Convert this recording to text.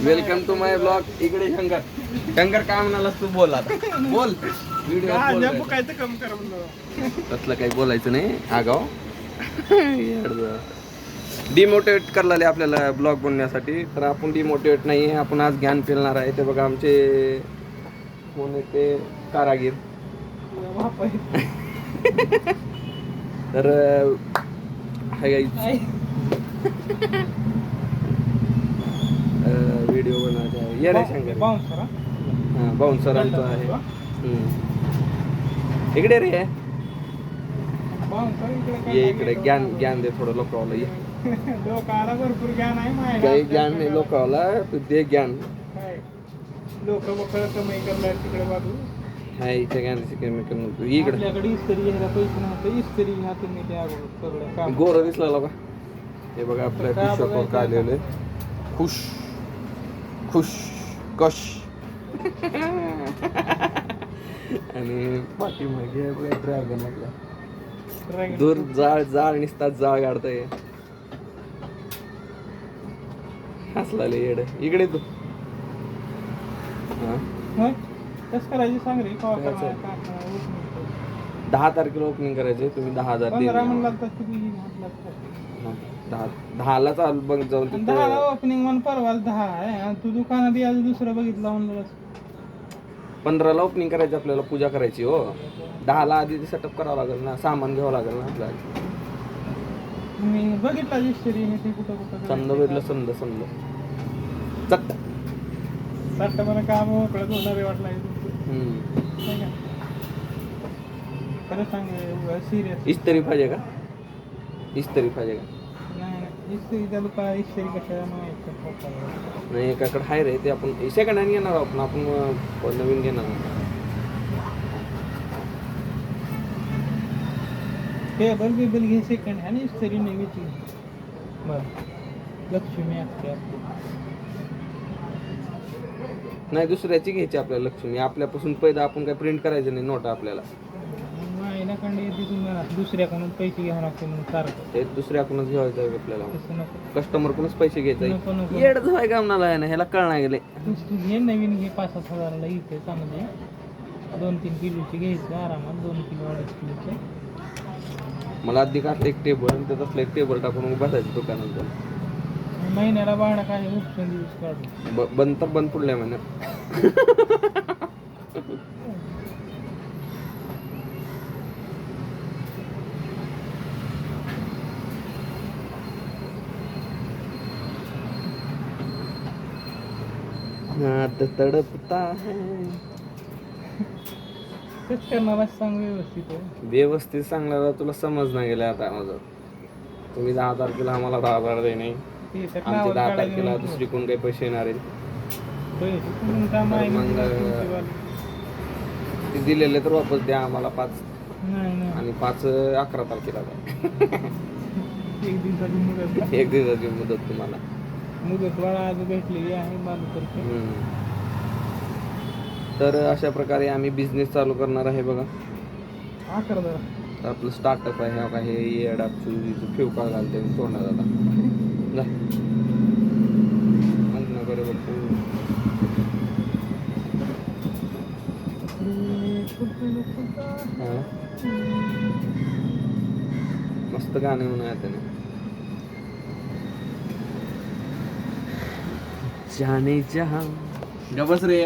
Welcome to my blog. इकडे शंकर. शंकर काय म्हणालास तू? बोल आता. बोल. व्हिडिओ कम कर म्हणलं. तसलं काही बोलायचं नाही आगाव. डिमोटिवेट करायला आपल्याला ब्लॉग बनवण्यासाठी. तर आपण डिमोटिवेट नाही आहे, आपण आज ज्ञान पेलणार आहे. ते बघा आमचे कोण आहे ते कारागीर. तर हाय व्हिडिओ बनवायचा आहे. ये रे शंकर. हां बाउन्सरांचा आहे. इकडे रे ये इकडे. ज्ञान दे थोडं लोकांना. ये लोकाला भरपूर ज्ञान आहे माझ्या. काही ज्ञान नाही लोकांना, तू दे ज्ञान. लोक बकळ कमाई करणार तिकडे बाजू. हा इथे ज्ञान शिकवतो इकडे. आपल्याकडे इस्त्री घ्यायला पैसे नव्हते. इस्त्री घ्या तुम्ही त्या सगळं काम. गोरं दिसला का? हे बघा आपल्या पिशोर काय आलेलं. खुश खुश कश. आणि पाठीमागे ड्रॅगन आपला दूर जाळ निसतात जाळ काढताय. हसलाले येड. इकडे तू. कसं करायची सांग रे. 10 तारखेला ओपनिंग करायचे. तुम्ही 10,000 10ला चालू बघ जाऊन. 10ला ओपनिंग म्हणून परवा 10 आहे आणि तू दुकानात यायचं दुसरं बघितलं म्हणलं. 15ला ओपनिंग करायची आपल्याला. पूजा करायची हो. 10ला आधी सेटअप करावं लागेल ना. सामान घ्यावं लागेल ना आपल्याला. मी बघितला इस्त्री ते कुठं समजा बघितलं. समजा सट्ट मला काम मोकळं होणार वाटलं. खरं सांग सिरियस. इस्त्री पाहिजे का? इस्त्री पाहिजे का? नाही इस्त्री त्या दुकानात इस्त्री कशा नाही एकाकडे आहे रे. ते आपण सेकंड हँड घेणार आहोत. आपण नवीन घेणार आहोत. टेबल बिबल घे सेकंड हँड. इस्त्री नवीची बरं. लक्ष्मी असते आपली. नाही दुसऱ्याची घ्यायची आपल्याला लक्ष्मी. आपल्यापासून पैदा आपण काय प्रिंट करायचं नाही नोटा आपल्याला. महिन्याकडे येते तुम्हाला दुसऱ्याकडून पैसे घ्यावं लागते म्हणून सारखं. ते दुसऱ्याकडूनच घ्यायचं आहे आपल्याला. तसं नको. कस्टमरकडूनच पैसे घ्यायचे. नको. येडच व्हाय का म्हणाला आहे ना. ह्याला कळणार गेले. तू घे नवीन घे. 5-7 हजाराला इथे चांगले 2-3 किलोची घ्यायचं आरामात. 2 किलो 2.5 किलोचे. मला आधी काढलं एक टेबल आणि त्यात असलं एक टेबल टाकून बसायचं दुकानात. महिन्याला भाडं काय ऑप्शन दिवस काढू. बंद तर बंद पडलंय महिन्यात. तडपता है. तेच करणार सांग व्यवस्थित. व्यवस्थित सांगण्याला तुला समज नाही गेलं आता माझं. तुम्ही 10 तारखेला आम्हाला 10,000 दे नाही. आमचे 10 तारखेला दुसरी कोण काही पैसे येणार आहेत. ते दिलेले तर वापस द्या आम्हाला 5 आणि 5 11 तारखेला द्या. एक दिवसाची मुदत तुम्हाला. मुदत वाढ आज भेटलेली आहे 12 तारखेला. तर अशा प्रकारे आम्ही बिझनेस चालू करणार आहे बघा. तर आपलं स्टार्टअप आहे. का हे येडा चुलीचं फेवका घालते तोंडात आता. जा बरोबर. मस्त गाणे म्हणूया त्याने. जाने जहां गबस रे.